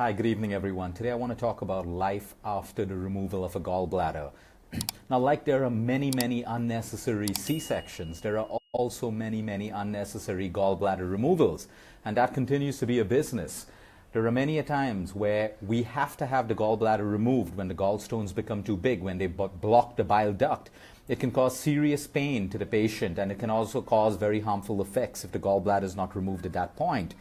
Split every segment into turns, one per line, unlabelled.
Hi, good evening, everyone. Today I want to talk about life after the removal of a gallbladder. Now, like there are many unnecessary C-sections, there are also many unnecessary gallbladder removals, and that continues to be a business. There are many a times where we have to have the gallbladder removed when the gallstones become too big, when they block the bile duct. It can cause serious pain to the patient, and it can also cause very harmful effects if the gallbladder is not removed at that point.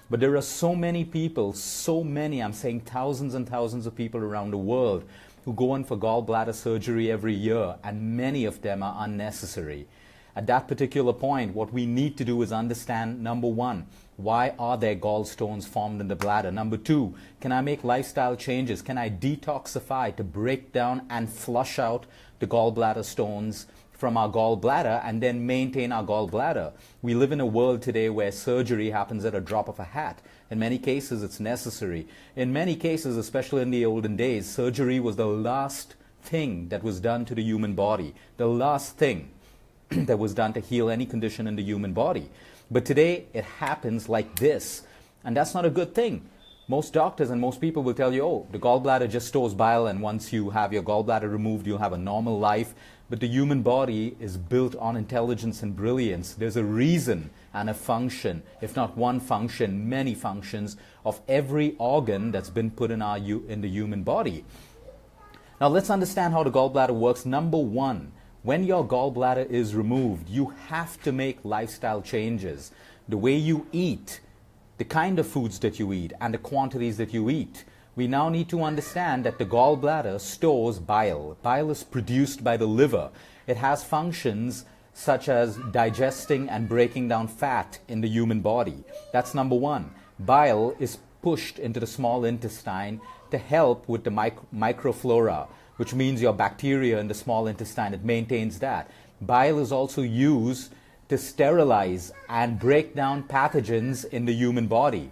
But there are so many people, I'm saying thousands and thousands of people around the world who go in for gallbladder surgery every year, and many of them are unnecessary. At that particular point, what we need to do is understand, number one, why are there gallstones formed in the bladder? Number two, can I make lifestyle changes? Can I detoxify to break down and flush out the gallbladder stones from our gallbladder and then maintain our gallbladder? We live in a world today where surgery happens at a drop of a hat. In many cases, it's necessary. In many cases, especially in the olden days, surgery was the last thing that was done to the human body, the last thing that was done to heal any condition in the human body. But today, it happens like this, and that's not a good thing. Most doctors and most people will tell you, oh, the gallbladder just stores bile, and once you have your gallbladder removed, you'll have a normal life. But the human body is built on intelligence and brilliance. There's a reason and a function, if not one function, many functions of every organ that's been put in the human body. Now let's understand how the gallbladder works. Number one, when your gallbladder is removed, you have to make lifestyle changes. The way you eat, the kind of foods that you eat, and the quantities that you eat. We now need to understand that the gallbladder stores bile. Bile is produced by the liver. It has functions such as digesting and breaking down fat in the human body. That's number one. Bile is pushed into the small intestine to help with the microflora, which means your bacteria in the small intestine. It maintains that. Bile is also used to sterilize and break down pathogens in the human body.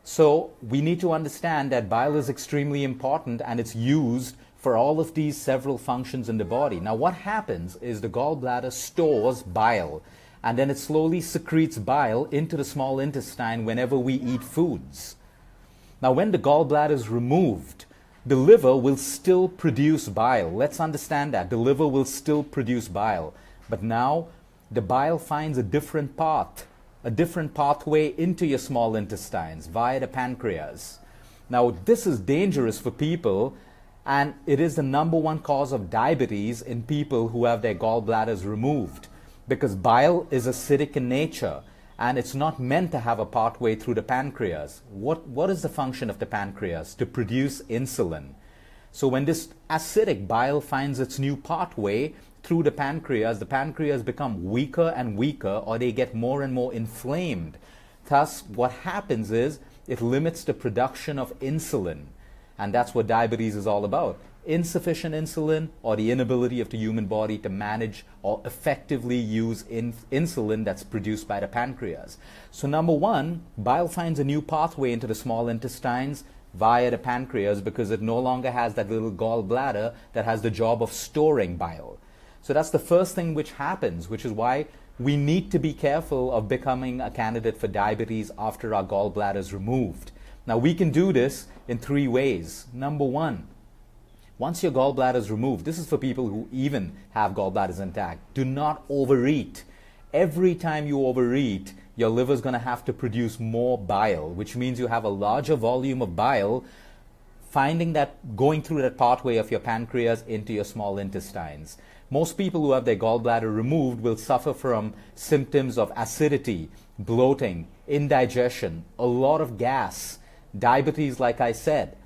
So we need to understand that bile is extremely important, and it's used for all of these several functions in the body. Now what happens is the gallbladder stores bile, and then it slowly secretes bile into the small intestine whenever we eat foods. Now when the gallbladder is removed, the liver will still produce bile. Let's understand that. The liver will still produce bile. But now the bile finds a different path, a different pathway into your small intestines via the pancreas. Now this is dangerous for people, and it is the number one cause of diabetes in people who have their gallbladders removed, because bile is acidic in nature and it's not meant to have a pathway through the pancreas. What is the function of the pancreas? To produce insulin. So when this acidic bile finds its new pathway through the pancreas become weaker and weaker, or they get more and more inflamed. Thus, what happens is it limits the production of insulin. And that's what diabetes is all about. Insufficient insulin, or the inability of the human body to manage or effectively use insulin that's produced by the pancreas. So number one, bile finds a new pathway into the small intestines via the pancreas, because it no longer has that little gallbladder that has the job of storing bile. So that's the first thing which happens, which is why we need to be careful of becoming a candidate for diabetes after our gallbladder is removed. Now we can do this in three ways. Number one, once your gallbladder is removed, this is for people who even have gallbladders intact, do not overeat. Every time you overeat, your liver is going to have to produce more bile, which means you have a larger volume of bile going through that pathway of your pancreas into your small intestines. Most people who have their gallbladder removed will suffer from symptoms of acidity, bloating, indigestion, a lot of gas, diabetes, like I said.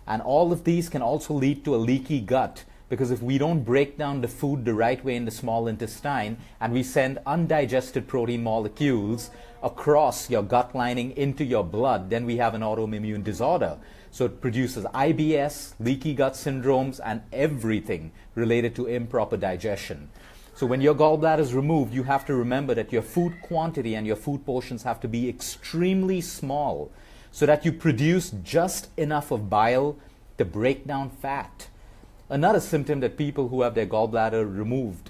And all of these can also lead to a leaky gut, because if we don't break down the food the right way in the small intestine, and we send undigested protein molecules across your gut lining into your blood, then we have an autoimmune disorder. So it produces IBS, leaky gut syndromes, and everything related to improper digestion. So when your gallbladder is removed, you have to remember that your food quantity and your food portions have to be extremely small, so that you produce just enough of bile to break down fat. Another symptom that people who have their gallbladder removed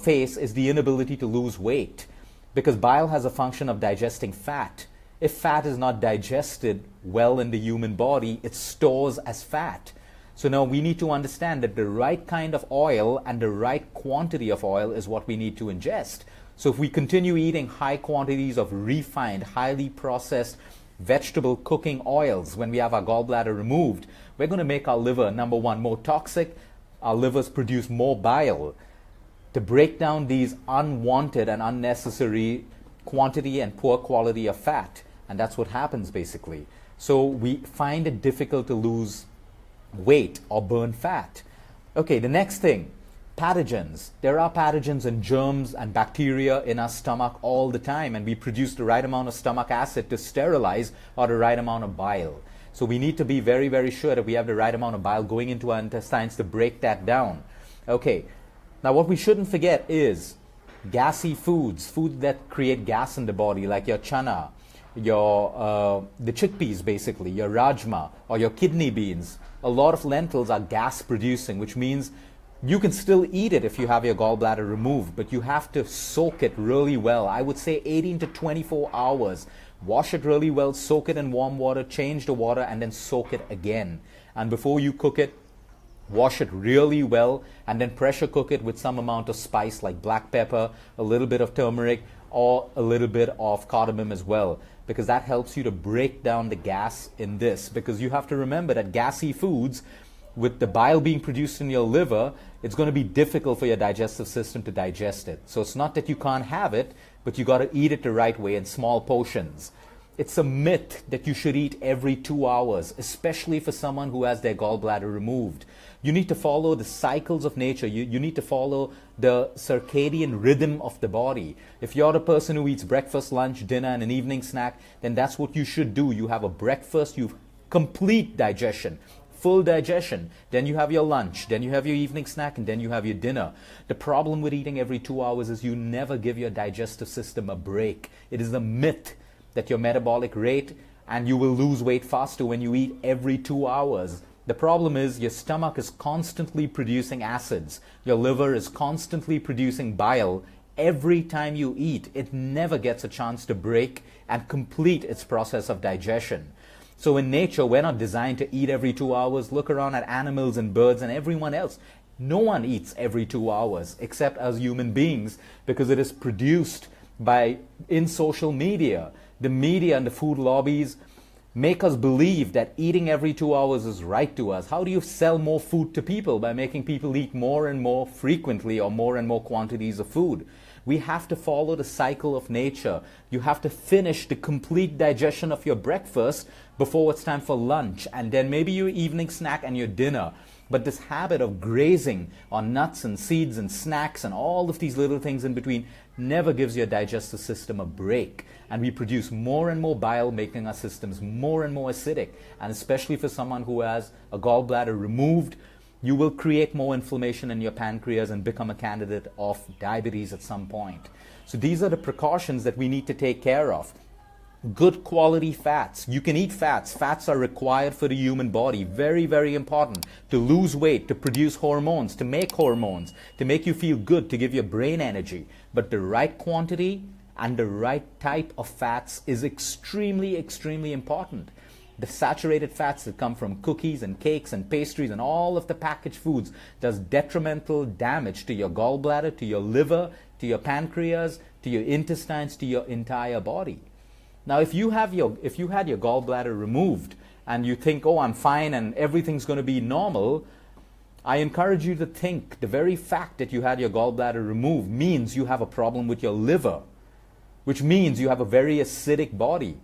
face is the inability to lose weight, because bile has a function of digesting fat. If fat is not digested well in the human body, it stores as fat. So now we need to understand that the right kind of oil and the right quantity of oil is what we need to ingest. So if we continue eating high quantities of refined, highly processed vegetable cooking oils when we have our gallbladder removed, we're going to make our liver, number one, more toxic. Our livers produce more bile to break down these unwanted and unnecessary quantity and poor quality of fat. And that's what happens basically. So we find it difficult to lose weight or burn fat. Okay, the next thing, pathogens. There are pathogens and germs and bacteria in our stomach all the time, and we produce the right amount of stomach acid to sterilize or the right amount of bile. So we need to be very, very sure that we have the right amount of bile going into our intestines to break that down. Okay, now what we shouldn't forget is gassy foods, foods that create gas in the body, like your chana, the chickpeas basically, your rajma, or your kidney beans. A lot of lentils are gas producing, which means you can still eat it if you have your gallbladder removed, but you have to soak it really well. I would say 18 to 24 hours. Wash it really well, soak it in warm water, change the water, and then soak it again. And before you cook it, wash it really well, and then pressure cook it with some amount of spice like black pepper, a little bit of turmeric, or a little bit of cardamom as well, because that helps you to break down the gas in this. Because you have to remember that gassy foods, with the bile being produced in your liver, it's going to be difficult for your digestive system to digest it. So it's not that you can't have it, but you got to eat it the right way in small portions. It's a myth that you should eat every 2 hours, especially for someone who has their gallbladder removed. You need to follow the cycles of nature. You need to follow the circadian rhythm of the body. If you're the person who eats breakfast, lunch, dinner, and an evening snack, then that's what you should do. You have a breakfast, you complete digestion, full digestion, then you have your lunch, then you have your evening snack, and then you have your dinner. The problem with eating every 2 hours is you never give your digestive system a break. It is a myth that your metabolic rate and you will lose weight faster when you eat every 2 hours. The problem is your stomach is constantly producing acids. Your liver is constantly producing bile. Every time you eat, it never gets a chance to break and complete its process of digestion. So in nature, we're not designed to eat every 2 hours. Look around at animals and birds and everyone else. No one eats every 2 hours except as human beings, because it is produced in social media. The media and the food lobbies make us believe that eating every 2 hours is right to us. How do you sell more food to people? By making people eat more and more frequently or more and more quantities of food. We have to follow the cycle of nature. You have to finish the complete digestion of your breakfast before it's time for lunch, and then maybe your evening snack and your dinner. But this habit of grazing on nuts and seeds and snacks and all of these little things in between never gives your digestive system a break. And we produce more and more bile, making our systems more and more acidic. And especially for someone who has a gallbladder removed, you will create more inflammation in your pancreas and become a candidate of diabetes at some point. So these are the precautions that we need to take care of. Good quality fats. You can eat fats. Fats are required for the human body. Very, very important to lose weight, to produce hormones, to make you feel good, to give your brain energy. But the right quantity and the right type of fats is extremely, extremely important. The saturated fats that come from cookies and cakes and pastries and all of the packaged foods does detrimental damage to your gallbladder, to your liver, to your pancreas, to your intestines, to your entire body. Now, if you had your gallbladder removed and you think, oh, I'm fine and everything's going to be normal, I encourage you to think the very fact that you had your gallbladder removed means you have a problem with your liver, which means you have a very acidic body.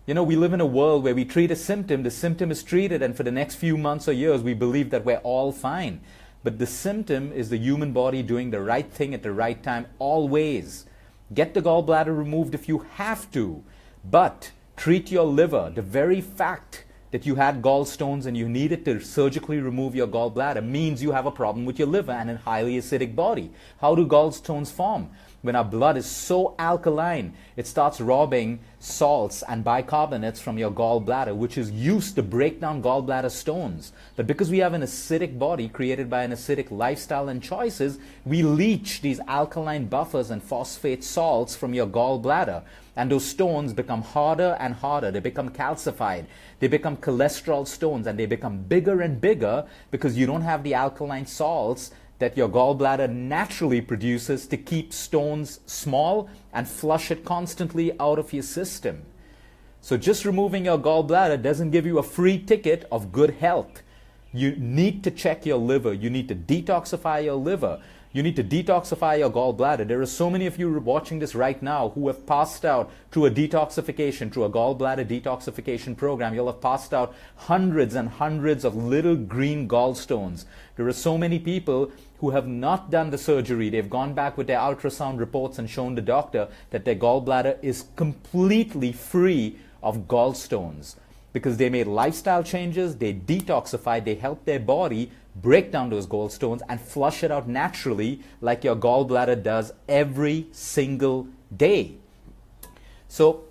You know, we live in a world where we treat a symptom, the symptom is treated, and for the next few months or years, we believe that we're all fine. But the symptom is the human body doing the right thing at the right time, always. Get the gallbladder removed if you have to, but treat your liver. The very fact that you had gallstones and you needed to surgically remove your gallbladder means you have a problem with your liver and a highly acidic body. How do gallstones form? when our blood is so alkaline, it starts robbing salts and bicarbonates from your gallbladder, which is used to break down gallbladder stones. But because we have an acidic body created by an acidic lifestyle and choices, we leach these alkaline buffers and phosphate salts from your gallbladder. And those stones become harder and harder. They become calcified. They become cholesterol stones, and they become bigger and bigger because you don't have the alkaline salts that your gallbladder naturally produces to keep stones small and flush it constantly out of your system. So just removing your gallbladder doesn't give you a free ticket of good health. You need to check your liver. You need to detoxify your liver. You need to detoxify your gallbladder. There are so many of you watching this right now who have passed out through a detoxification, through a gallbladder detoxification program. You'll have passed out hundreds and hundreds of little green gallstones. There are so many people who have not done the surgery. They've gone back with their ultrasound reports and shown the doctor that their gallbladder is completely free of gallstones because they made lifestyle changes, they detoxified, they helped their body break down those gallstones and flush it out naturally like your gallbladder does every single day. So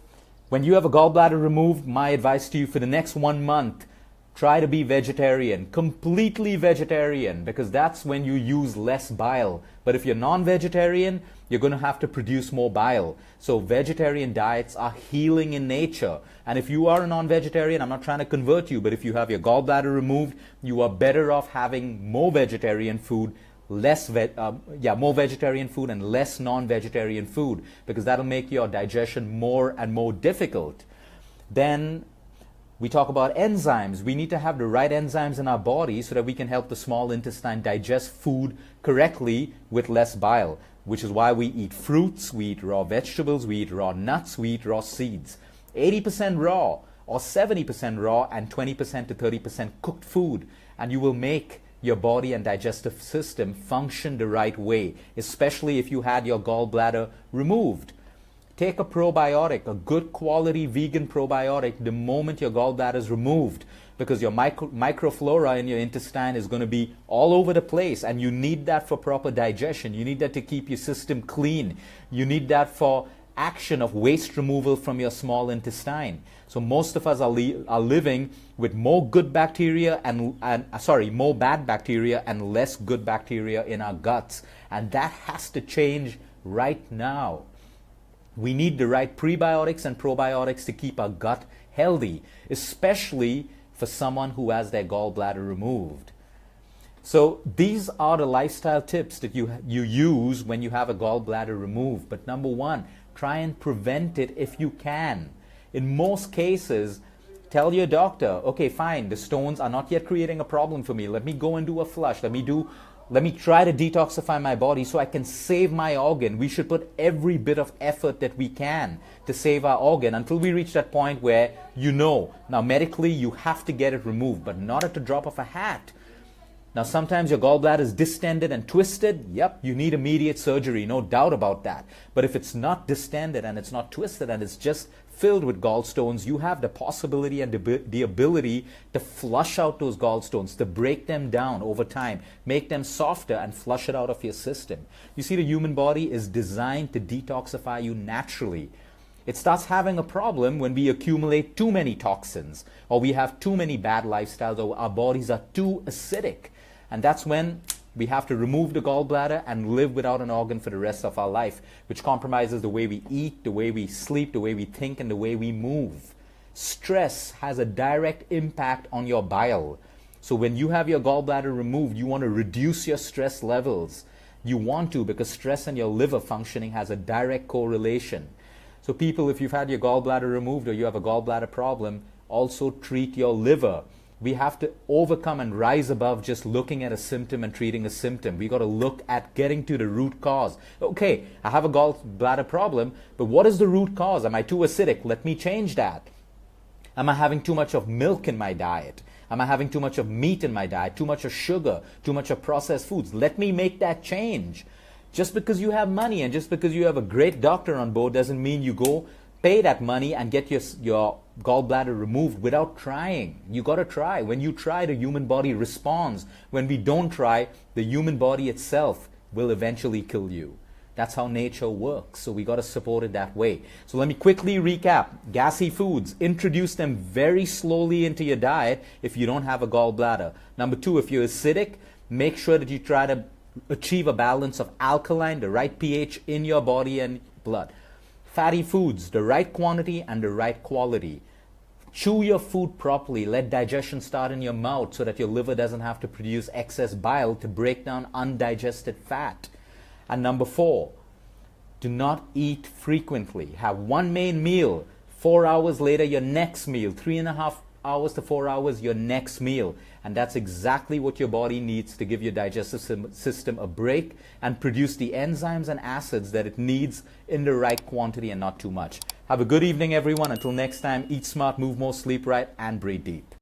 when you have a gallbladder removed, my advice to you for the next 1 month, try to be vegetarian, completely vegetarian, because that's when you use less bile. But if you're non-vegetarian, you're going to have to produce more bile. So vegetarian diets are healing in nature. And if you are a non-vegetarian, I'm not trying to convert you, but if you have your gallbladder removed, you are better off having more vegetarian food, more vegetarian food and less non-vegetarian food, because that'll make your digestion more and more difficult. Then we talk about enzymes. We need to have the right enzymes in our body so that we can help the small intestine digest food correctly with less bile, which is why we eat fruits, we eat raw vegetables, we eat raw nuts, we eat raw seeds. 80% raw or 70% raw and 20% to 30% cooked food, and you will make your body and digestive system function the right way, especially if you had your gallbladder removed. Take a probiotic, a good quality vegan probiotic, the moment your gallbladder is removed, because your microflora in your intestine is going to be all over the place, and you need that for proper digestion. You need that to keep your system clean. You need that for action of waste removal from your small intestine. So most of us are living with more good bacteria more bad bacteria and less good bacteria in our guts, and that has to change right now. We need the right prebiotics and probiotics to keep our gut healthy, especially for someone who has their gallbladder removed. So these are the lifestyle tips that you use when you have a gallbladder removed. But number one, try and prevent it if you can. In most cases, tell your doctor, okay, fine, the stones are not yet creating a problem for me. Let me go and do a flush. Let me try to detoxify my body so I can save my organ. We should put every bit of effort that we can to save our organ until we reach that point where now medically you have to get it removed, but not at the drop of a hat. Now sometimes your gallbladder is distended and twisted. Yep, you need immediate surgery, no doubt about that. But if it's not distended and it's not twisted and it's just filled with gallstones, you have the possibility and the ability to flush out those gallstones, to break them down over time, make them softer and flush it out of your system. You see, the human body is designed to detoxify you naturally. It starts having a problem when we accumulate too many toxins, or we have too many bad lifestyles, or our bodies are too acidic. And that's when we have to remove the gallbladder and live without an organ for the rest of our life, which compromises the way we eat, the way we sleep, the way we think, and the way we move. Stress has a direct impact on your bile. So when you have your gallbladder removed, you want to reduce your stress levels. You want to, because stress and your liver functioning has a direct correlation. So people, if you've had your gallbladder removed or you have a gallbladder problem, also treat your liver. We have to overcome and rise above just looking at a symptom and treating a symptom. We got to look at getting to the root cause. Okay, I have a gallbladder problem, but what is the root cause? Am I too acidic? Let me change that. Am I having too much of milk in my diet? Am I having too much of meat in my diet? Too much of sugar? Too much of processed foods? Let me make that change. Just because you have money and just because you have a great doctor on board doesn't mean you go pay that money and get your gallbladder removed without trying. You got to try. When you try, the human body responds. When we don't try, the human body itself will eventually kill you. That's how nature works. So we got to support it that way. So let me quickly recap. Gassy foods, introduce them very slowly into your diet if you don't have a gallbladder. Number 2, if you're acidic, make sure that you try to achieve a balance of alkaline, the right pH in your body and blood. Fatty foods, the right quantity and the right quality. Chew your food properly. Let digestion start in your mouth so that your liver doesn't have to produce excess bile to break down undigested fat. And number 4, do not eat frequently. Have one main meal. 4 hours later, your next meal. 3.5 hours to 4 hours, your next meal. And that's exactly what your body needs to give your digestive system a break and produce the enzymes and acids that it needs in the right quantity and not too much. Have a good evening, everyone. Until next time, eat smart, move more, sleep right, and breathe deep.